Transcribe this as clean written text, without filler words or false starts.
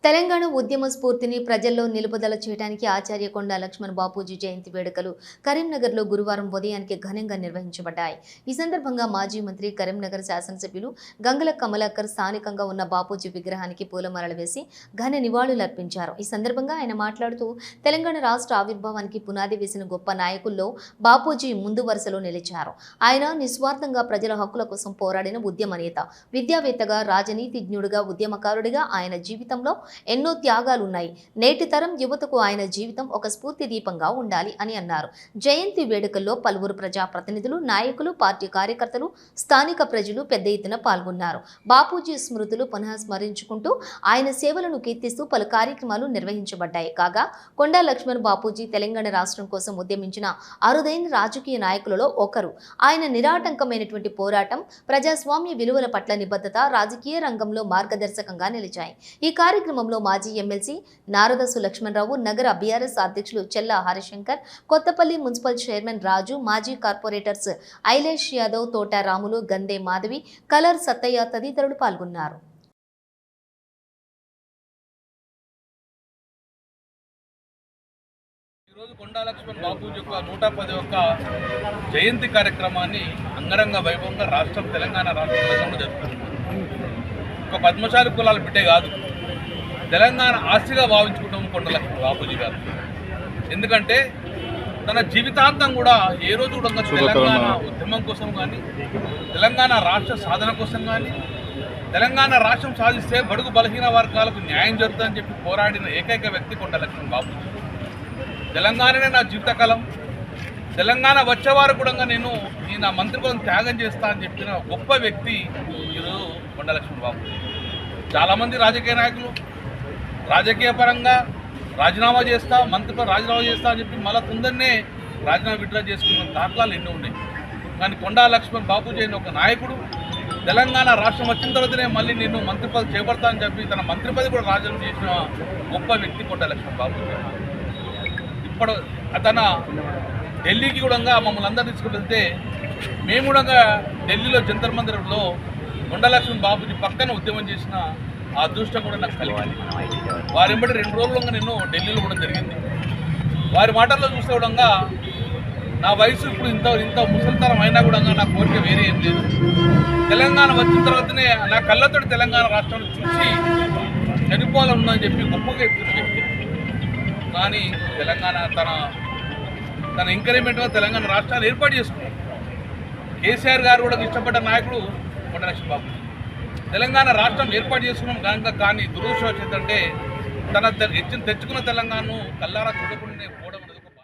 తెలంగాణ ఉద్యమ స్ఫూర్తిని ప్రజల్లో నిలుపుదల చేయడానికి ఆచార్య కొండా లక్ష్మణ్ బాపూజీ జయంతి వేడుకలు కరీంనగర్లో గురువారం ఉదయానికి ఘనంగా నిర్వహించబడ్డాయి. ఈ సందర్భంగా మాజీ మంత్రి, కరీంనగర్ శాసనసభ్యులు గంగుల కమలాకర్ స్థానికంగా ఉన్న బాపూజీ విగ్రహానికి పూలమాలలు వేసి ఘన నివాళులర్పించారు. ఈ సందర్భంగా ఆయన మాట్లాడుతూ తెలంగాణ రాష్ట్ర ఆవిర్భావానికి పునాది వేసిన గొప్ప నాయకుల్లో బాపూజీ ముందు వరుసలో నిలిచారు. ఆయన నిస్వార్థంగా ప్రజల హక్కుల కోసం పోరాడిన ఉద్యమ నేత, విద్యావేత్తగా, రాజనీతిజ్ఞుడిగా, ఉద్యమకారుడిగా ఆయన జీవితంలో ఎన్నో త్యాగాలున్నాయి. నేటి తరం యువతకు ఆయన జీవితం ఒక స్ఫూర్తి దీపంగా ఉండాలి అని అన్నారు. జయంతి వేడుకల్లో పలువురు ప్రజాప్రతినిధులు, నాయకులు, పార్టీ కార్యకర్తలు, స్థానిక ప్రజలు పెద్ద ఎత్తున పాల్గొన్నారు. బాపూజీ స్మృతులు పునః స్మరించుకుంటూ ఆయన సేవలను కీర్తిస్తూ పలు కార్యక్రమాలు నిర్వహించబడ్డాయి. కాగా కొండా లక్ష్మణ్ బాపూజీ తెలంగాణ రాష్ట్రం కోసం ఉద్యమించిన అరుదైన రాజకీయ నాయకులలో ఒకరు. ఆయన నిరాటంకమైనటువంటి పోరాటం, ప్రజాస్వామ్య విలువల పట్ల నిబద్ధత రాజకీయ రంగంలో మార్గదర్శకంగా నిలిచాయి. ఈ కార్యక్రమంలో మాజీ ఎమ్మెల్సీ నారదసు లక్ష్మణరావు, నగర బీఆర్ఎస్ అధ్యక్షులు చెల్లా హరిశంకర్, కొత్తపల్లి మున్సిపల్ చైర్మన్ రాజు, మాజీ కార్పొరేటర్స్ ఐలేష్ యాదవ్, తోట రాములు, గందే మాధవి, కలర్ సత్తయ్య తదితరులు పాల్గొన్నారు. ఈరోజు కొండా లక్ష్మణ్ బాపూజీ యొక్క 110వ జయంతి కార్యక్రమాన్ని అంగరంగ వైభవంగా రాష్ట్రం తెలంగాణ రాష్ట్రంలో జరుపుతుంది. ఒక పద్మశాలి కులాల బిడ్డే కాదు, తెలంగాణ ఆస్తిగా భావించుకుంటాం కొండా లక్ష్మణ్ బాపూజీ గారు. ఎందుకంటే తన జీవితాంతం కూడా ఏ రోజు కూడా తెలంగాణ ఉద్యమం కోసం కానీ, తెలంగాణ రాష్ట్ర సాధన కోసం కానీ, తెలంగాణ రాష్ట్రం సాధిస్తే బడుగు బలహీన వర్గాలకు న్యాయం జరుగుతుందని చెప్పి పోరాడిన ఏకైక వ్యక్తి కొండా లక్ష్మణ్ బాపూజీ. తెలంగాణనే నా జీవితకాలం, తెలంగాణ వచ్చేవారు కూడా నేను నా మంత్రి పదవిని త్యాగం చేస్తా అని చెప్పిన గొప్ప వ్యక్తి ఈరోజు కొండా లక్ష్మణ్ బాపూజీ. చాలామంది రాజకీయ నాయకులు రాజకీయ పరంగా రాజీనామా చేస్తా, మంత్రి పదవి రాజీనామా చేస్తా అని చెప్పి మళ్ళీ తొందరనే రాజీనామా విత్డ్రా చేసుకున్న దాఖలాలు ఎన్నో ఉన్నాయి. కానీ కొండా లక్ష్మణ్ బాపూజీ అయిన ఒక నాయకుడు తెలంగాణ రాష్ట్రం వచ్చిన తర్వాతనే మళ్ళీ నేను మంత్రి పదవి చేపడతా అని చెప్పి తన మంత్రి పదవి కూడా రాజీనామా చేసిన గొప్ప వ్యక్తి కొండా లక్ష్మణ్ బాపూజీ. ఇప్పుడు అతను ఢిల్లీకి కూడా మమ్మల్ని అందరూ తీసుకువెళ్తే మేము కూడా ఢిల్లీలో జంతర్ మందిరంలో కొండా లక్ష్మణ్ బాపూజీ పక్కన ఉద్యమం చేసిన ఆ అదృష్టం కూడా నాకు కలిగింది. వారి వెంబడి 2 రోజులుగా నేను ఢిల్లీలో కూడా జరిగింది. వారి మాటల్లో చూస్తే కూడా నా వయసు ఇప్పుడు ఇంత ముసలితరం అయినా కూడా నా కోరిక వేరే ఏం లేదు. తెలంగాణ వచ్చిన తర్వాతనే నా కళ్ళతోటి తెలంగాణ రాష్ట్రాన్ని చూసి చనిపోవాలనుందని చెప్పి గొప్పగా ఎత్తున వ్యక్తి. కానీ తెలంగాణ తన ఎంకరేజ్మెంట్గా తెలంగాణ రాష్ట్రాలు ఏర్పాటు చేసుకున్నాడు. కేసీఆర్ గారు కూడా ఇష్టపడ్డ నాయకుడు కొండా లక్ష్మణ్ బాపూజీ. తెలంగాణ రాష్ట్రం ఏర్పాటు చేసుకున్నాం కనుక, కానీ దురదృష్టం ఏంటంటే తెచ్చుకున్న తెలంగాణను కల్లారా చూడకుండా పోవడం